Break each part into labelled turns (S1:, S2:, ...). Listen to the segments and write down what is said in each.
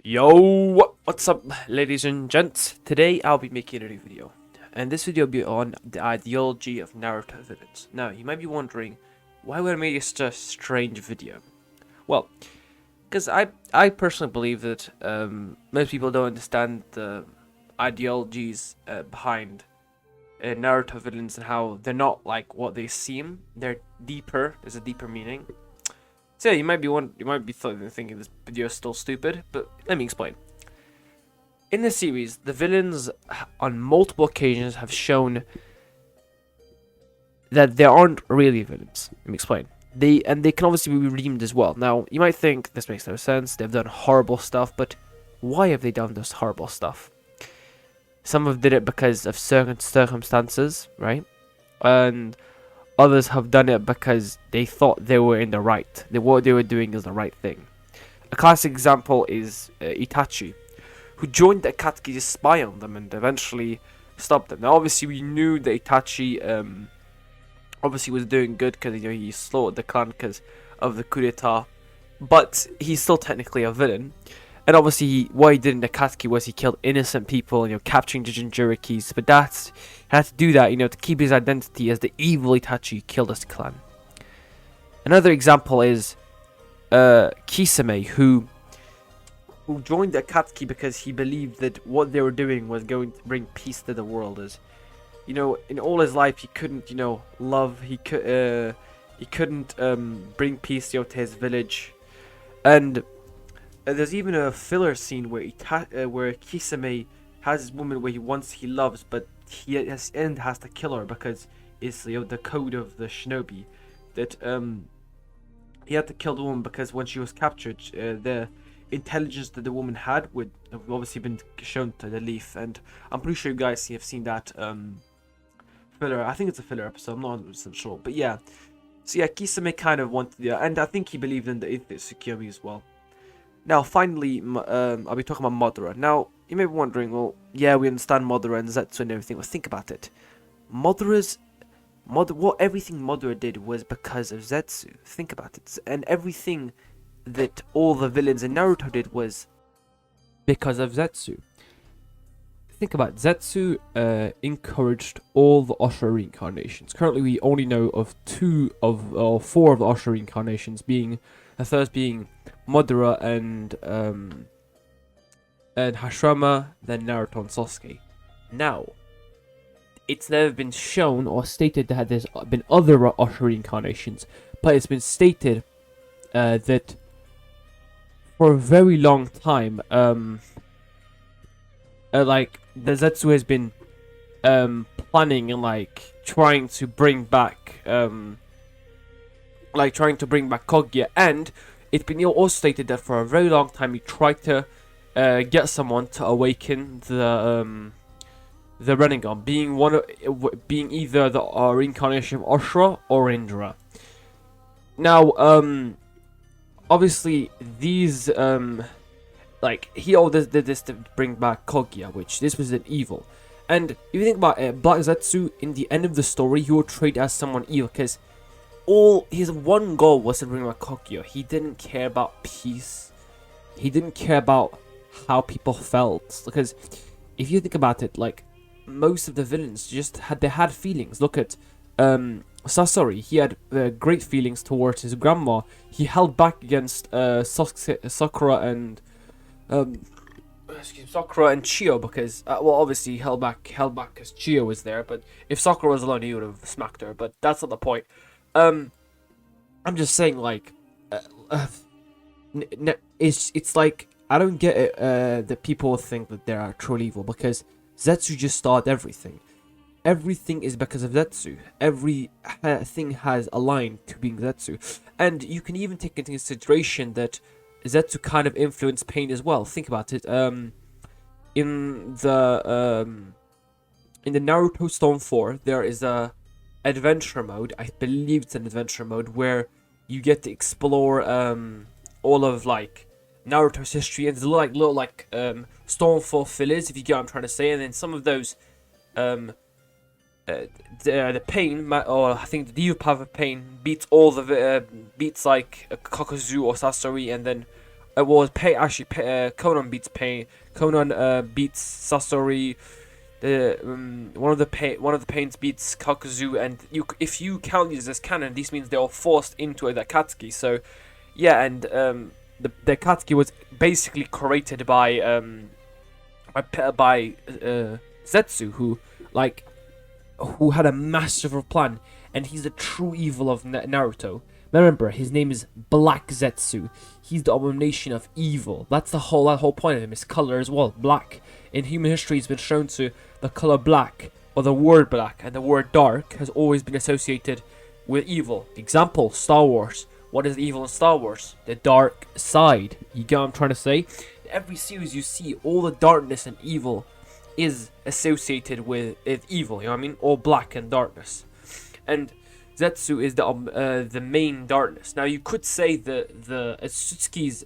S1: Yo, what's up, ladies and gents? Today I'll be making a new video, and this video will be on the ideology of Naruto villains. Now, you might be wondering, why would I make such a strange video? Well, because I personally believe that most people don't understand the ideologies behind Naruto villains and how they're not like what they seem. They're deeper. There's a deeper meaning. So yeah, you might be thinking this video is still stupid, but let me explain. In this series, the villains on multiple occasions have shown that they aren't really villains. Let me explain. They can obviously be redeemed as well. Now, you might think this makes no sense. They've done horrible stuff, but why have they done this horrible stuff? Some have did it because of certain circumstances, right? And others have done it because they thought they were in the right. What they were doing is the right thing. A classic example is Itachi, who joined the Katsuki to spy on them and eventually stopped them. Now, obviously, we knew that Itachi obviously was doing good because he slaughtered the clan because of the coup d'etat, but he's still technically a villain. And obviously, what he did in the Katsuki was he killed innocent people, capturing the Jinchurikis. But he had to do that, to keep his identity as the evil Itachi who killed his clan. Another example is Kisame, who joined the Katsuki because he believed that what they were doing was going to bring peace to the world. As in all his life, he couldn't, love. He couldn't bring peace, to his village, and there's even a filler scene where where Kisame has this woman where he loves, but he at the end has to kill her because it's the code of the shinobi that he had to kill the woman because when she was captured, the intelligence that the woman had would have obviously been shown to the leaf, and I'm pretty sure you guys have seen that filler. I think it's a filler episode. I'm not 100% sure, but yeah. So yeah, Kisame kind of wanted and I think he believed in the Tsukiyomi as well. Now, finally, I'll be talking about Madara. Now, you may be wondering, well, yeah, we understand Madara and Zetsu and everything, but think about it. What everything Madara did was because of Zetsu. Think about it. And everything that all the villains in Naruto did was because of Zetsu. Think about it. Zetsu encouraged all the Osho reincarnations. Currently, we only know of 4 of the Osho reincarnations, being the first being Madara and Hashirama, then Naruto and Sasuke. Now, it's never been shown or stated that there's been other Osho reincarnations, but it's been stated that for a very long time, like the Zetsu has been planning and trying to bring back Kaguya, and it's been also stated that for a very long time he tried to get someone to awaken the Rinnegan, being either the reincarnation of Ashura or Indra. Now, obviously these he always did this to bring back Kaguya, which this was an evil. And if you think about it, Black Zetsu in the end of the story, he was portrayed as someone evil because all his one goal was to bring back Kaguya. He didn't care about peace. He didn't care about how people felt. Because if you think about it, most of the villains had feelings. Look at Sasori. He had great feelings towards his grandma. He held back against Sakura and Sakura and Chio because obviously he held back because Chio was there. But if Sakura was alone, he would have smacked her. But that's not the point. I'm just saying, it's like, I don't get it, that people think that they are truly evil, because Zetsu just started everything. Everything is because of Zetsu. Everything has aligned to being Zetsu. And you can even take into consideration that Zetsu kind of influenced Pain as well. Think about it. In the Naruto Stone 4, there is a adventure mode. I believe it's an adventure mode where you get to explore all of Naruto's history, and there's little Stone 4 fillers, if you get what I'm trying to say. And then some of those the Pain, or I think the Diva Path of Pain beats all the beats Kakuzu or Sasori, and then was Pain. Actually, Conan beats Pain. Conan beats Sasori. One of the Pains beats Kakuzu, and if you count these as canon, this means they were forced into the Katsuki. So, yeah, and the Katsuki was basically created by Zetsu, who had a massive plan, and he's the true evil of Naruto. Remember, his name is Black Zetsu. He's the abomination of evil. That's that whole point of him. His color as well, black. In human history, it's been shown to the color black, or the word black, and the word dark has always been associated with evil. Example: Star Wars. What is evil in Star Wars? The dark side. You get what I'm trying to say? In every series you see, all the darkness and evil is associated with evil. You know what I mean? All black and darkness. And Zetsu is the main darkness. Now you could say the Atsutskis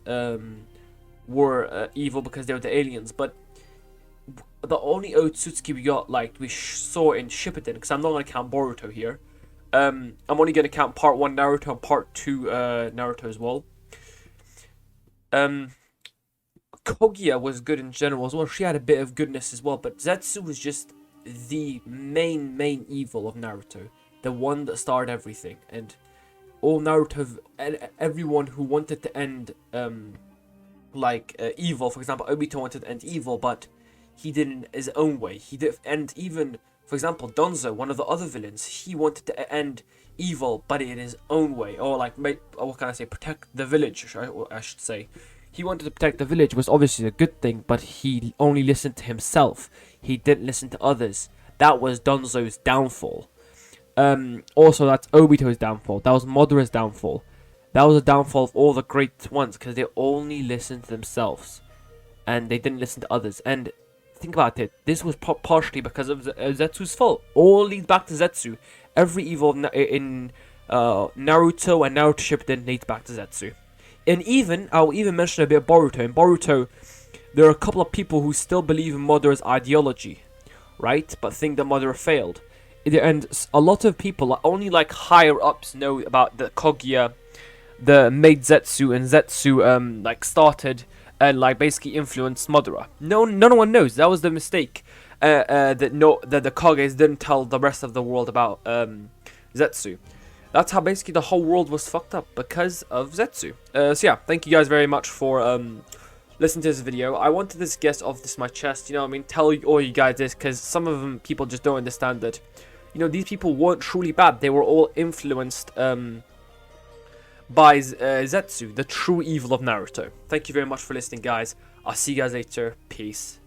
S1: were evil because they were the aliens, but the only Otsutsuki we got, like we saw in Shippuden, because I'm not gonna count Boruto here. I'm only gonna count part 1 Naruto and part 2 Naruto as well. Kogia was good in general as well. She had a bit of goodness as well, but Zetsu was just the main evil of Naruto. The one that started everything, and all Naruto, everyone who wanted to end evil. For example, Obito wanted to end evil, but he did it his own way. He did, and even, for example, Donzo, one of the other villains, he wanted to end evil, but in his own way, or what can I say, protect the village, I should say. He wanted to protect the village, was obviously a good thing, but he only listened to himself. He didn't listen to others. That was Donzo's downfall. Also, that's Obito's downfall. That was Madara's downfall. That was the downfall of all the great ones, because they only listened to themselves, and they didn't listen to others. And think about it, this was partially because of Zetsu's fault. All leads back to Zetsu. Every evil in Naruto and Naruto Shippuden leads back to Zetsu. And I'll even mention a bit of Boruto. In Boruto, there are a couple of people who still believe in Madara's ideology, right? But think that Madara failed. And a lot of people, only like higher ups, know about the Kogia, the made Zetsu, and Zetsu started and basically influenced Madara. No one knows. That was the mistake. That the Kages didn't tell the rest of the world about Zetsu. That's how basically the whole world was fucked up because of Zetsu. So yeah, thank you guys very much for listening to this video. I wanted this guess off my chest. You know what I mean? Tell all you guys this, because some of them people just don't understand that. You know, these people weren't truly bad. They were all influenced by Zetsu, the true evil of Naruto. Thank you very much for listening, guys. I'll see you guys later. Peace.